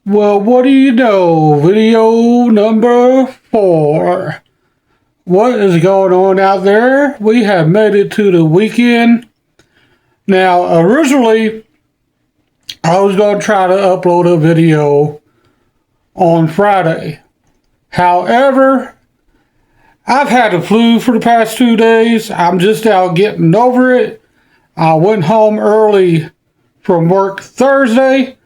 Well, what do you know? Video number 4. What is going on out there? We have made it to the weekend. Now, originally, I was going to try to upload a video on Friday. However, I've had the flu for the past 2 days. I'm just now getting over it. I went home early from work Thursday,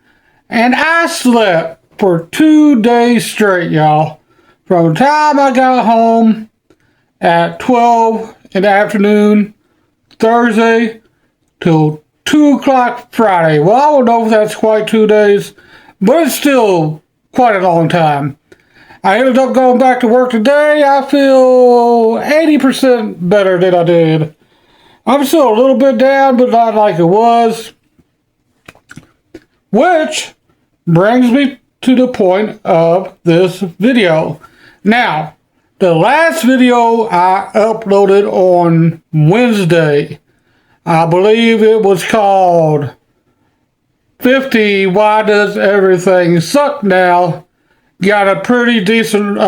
and I slept for 2 days straight, y'all. From the time I got home at 12 in the afternoon, Thursday, till 2 o'clock Friday. Well, I don't know if that's quite 2 days, but it's still quite a long time. I ended up going back to work today. I feel 80% better than I did. I'm still a little bit down, but not like it was. Which brings me to the point of this video. Now, the last video I uploaded on Wednesday, I believe it was called 50 Why Does Everything Suck Now? Got a pretty decent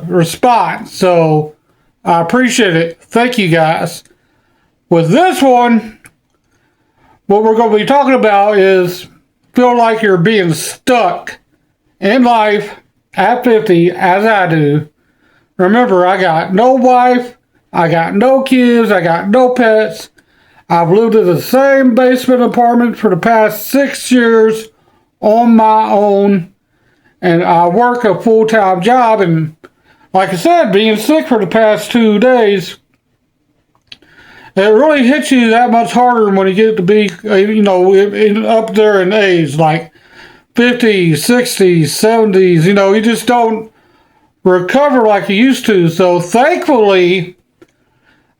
response, so I appreciate it. Thank you guys. With this one, what we're going to be talking about is feel like you're being stuck in life at 50 as I do. Remember, I got no wife, I got no kids, I got no pets. I've lived in the same basement apartment for the past 6 years on my own. And I work a full-time job, and like I said, being sick for the past 2 days, it really hits you that much harder when you get to be, up there in age, like 50s, 60s, 70s. You just don't recover like you used to. So thankfully,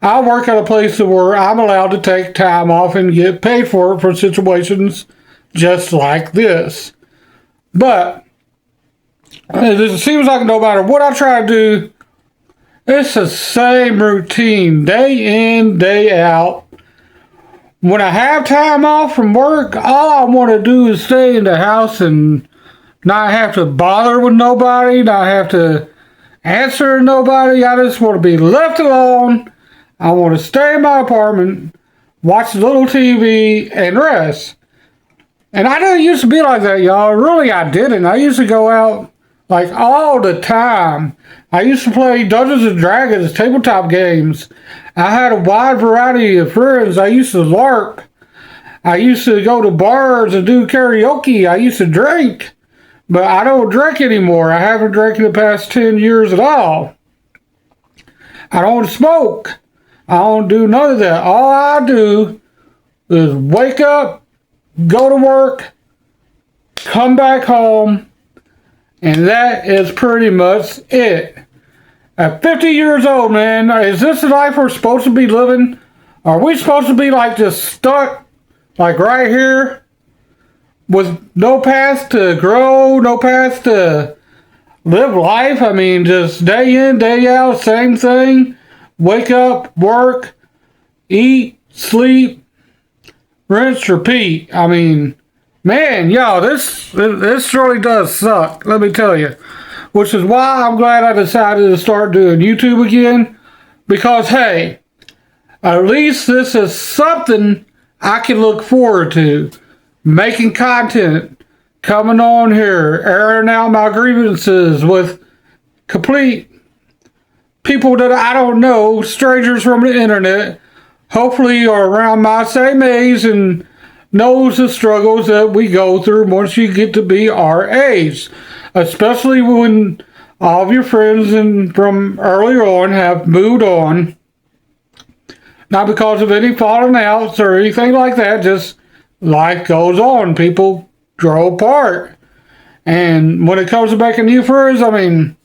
I work at a place where I'm allowed to take time off and get paid for it for situations just like this. But it seems like no matter what I try to do, it's the same routine, day in, day out. When I have time off from work, all I want to do is stay in the house and not have to bother with nobody, not have to answer to nobody. I just want to be left alone. I want to stay in my apartment, watch a little TV, and rest. And I didn't used to be like that, y'all. Really, I didn't. I used to go out like all the time. I used to play Dungeons and Dragons, tabletop games. I had a wide variety of friends. I used to LARP. I used to go to bars and do karaoke. I used to drink. But I don't drink anymore. I haven't drank in the past 10 years at all. I don't smoke. I don't do none of that. All I do is wake up, go to work, come back home, and that is pretty much it. At 50 years old, man, is this the life we're supposed to be living? Are we supposed to be like just stuck, like right here, with no path to grow, no path to live life? I mean, just day in, day out, same thing. Wake up, work, eat, sleep, rinse, repeat. I mean, man, y'all, this really does suck, let me tell you. Which is why I'm glad I decided to start doing YouTube again. Because, hey, at least this is something I can look forward to. Making content, coming on here, airing out my grievances with complete people that I don't know, strangers from the internet, hopefully are around my same age and knows the struggles that we go through once you get to be our age. Especially when all of your friends from earlier on have moved on. Not because of any falling outs or anything like that, just life goes on. People grow apart. And when it comes to making new friends, I mean,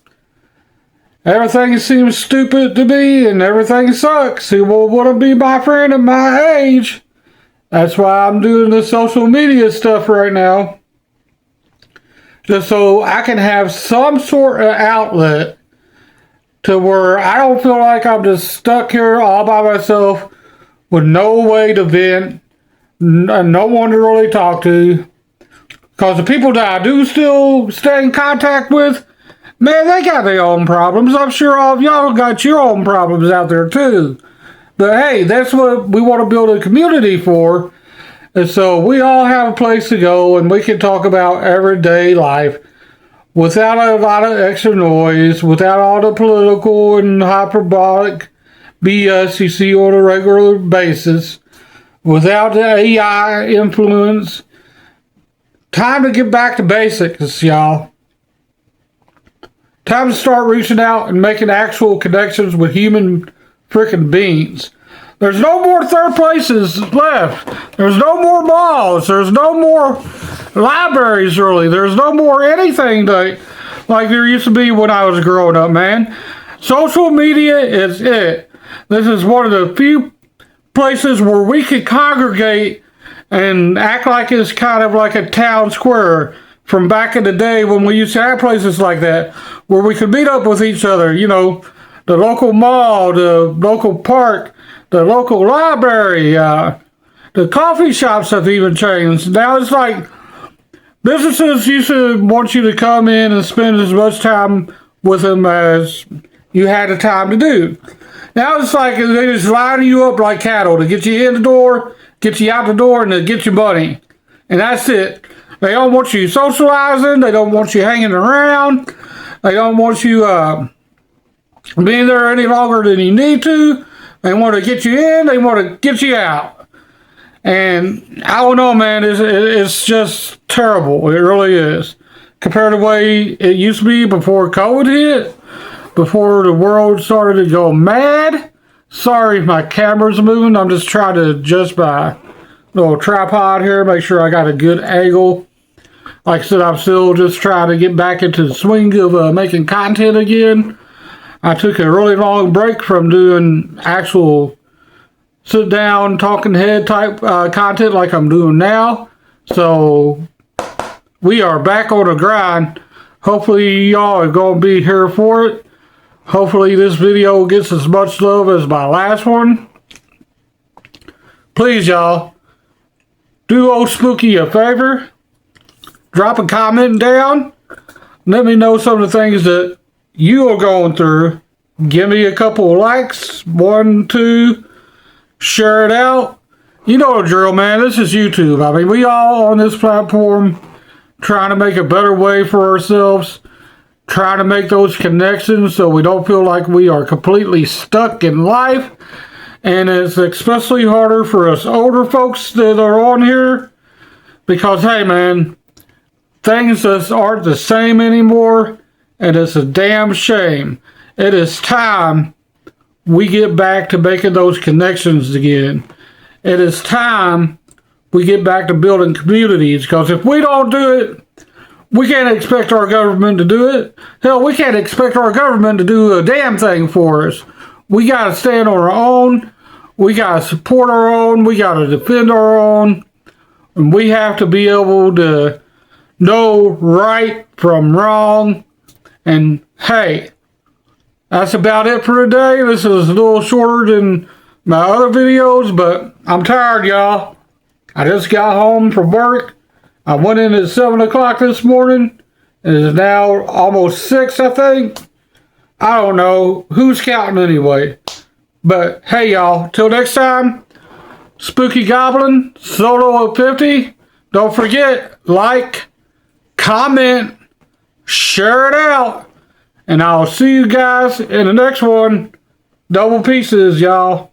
everything seems stupid to me and everything sucks. Who will want to be my friend at my age? That's why I'm doing the social media stuff right now. Just so I can have some sort of outlet to where I don't feel like I'm just stuck here all by myself with no way to vent, no one to really talk to. Because the people that I do still stay in contact with, man, they got their own problems. I'm sure all of y'all got your own problems out there too. But hey, that's what we want to build a community for. And so we all have a place to go and we can talk about everyday life without a lot of extra noise, without all the political and hyperbolic BS you see on a regular basis, without the AI influence. Time to get back to basics, y'all. Time to start reaching out and making actual connections with human freaking beings. There's no more third places left. There's no more malls. There's no more libraries, really. There's no more anything like there used to be when I was growing up, man. Social media is it. This is one of the few places where we could congregate and act like it's kind of like a town square from back in the day when we used to have places like that where we could meet up with each other. You know, the local mall, the local park, the local library, the coffee shops have even changed. Now it's like businesses used to want you to come in and spend as much time with them as you had the time to do. Now it's like they just line you up like cattle to get you in the door, get you out the door, and to get your money. And that's it. They don't want you socializing. They don't want you hanging around. They don't want you being there any longer than you need to. They want to get you in. They want to get you out. And I don't know, man. It's just terrible. It really is. Compared to the way it used to be before COVID hit, before the world started to go mad. Sorry if my camera's moving. I'm just trying to adjust my little tripod here, make sure I got a good angle. Like I said, I'm still just trying to get back into the swing of making content again. I took a really long break from doing actual sit down, talking head type content like I'm doing now. So we are back on the grind. Hopefully y'all are going to be here for it. Hopefully this video gets as much love as my last one. Please, y'all, do old Spooky a favor. Drop a comment down. Let me know some of the things that you are going through. Give me a couple of likes. 1, 2. Share it out. You know the drill, man. This is YouTube. I mean, we all on this platform trying to make a better way for ourselves. Trying to make those connections so we don't feel like we are completely stuck in life. And it's especially harder for us older folks that are on here. Because, hey, man, things just aren't the same anymore. And it's a damn shame. It is time we get back to making those connections again. It is time we get back to building communities. Because if we don't do it, we can't expect our government to do it. Hell, we can't expect our government to do a damn thing for us. We got to stand on our own. We got to support our own. We got to defend our own. And we have to be able to know right from wrong. And hey, that's about it for today. This is a little shorter than my other videos, but I'm tired, y'all. I just got home from work. I went in at 7 o'clock this morning. It is now almost 6, I think. I don't know. Who's counting anyway? But hey, y'all. Till next time, Spooky Goblin, Solo of 50. Don't forget, like, comment, share it out. And I'll see you guys in the next one. Double pieces, y'all.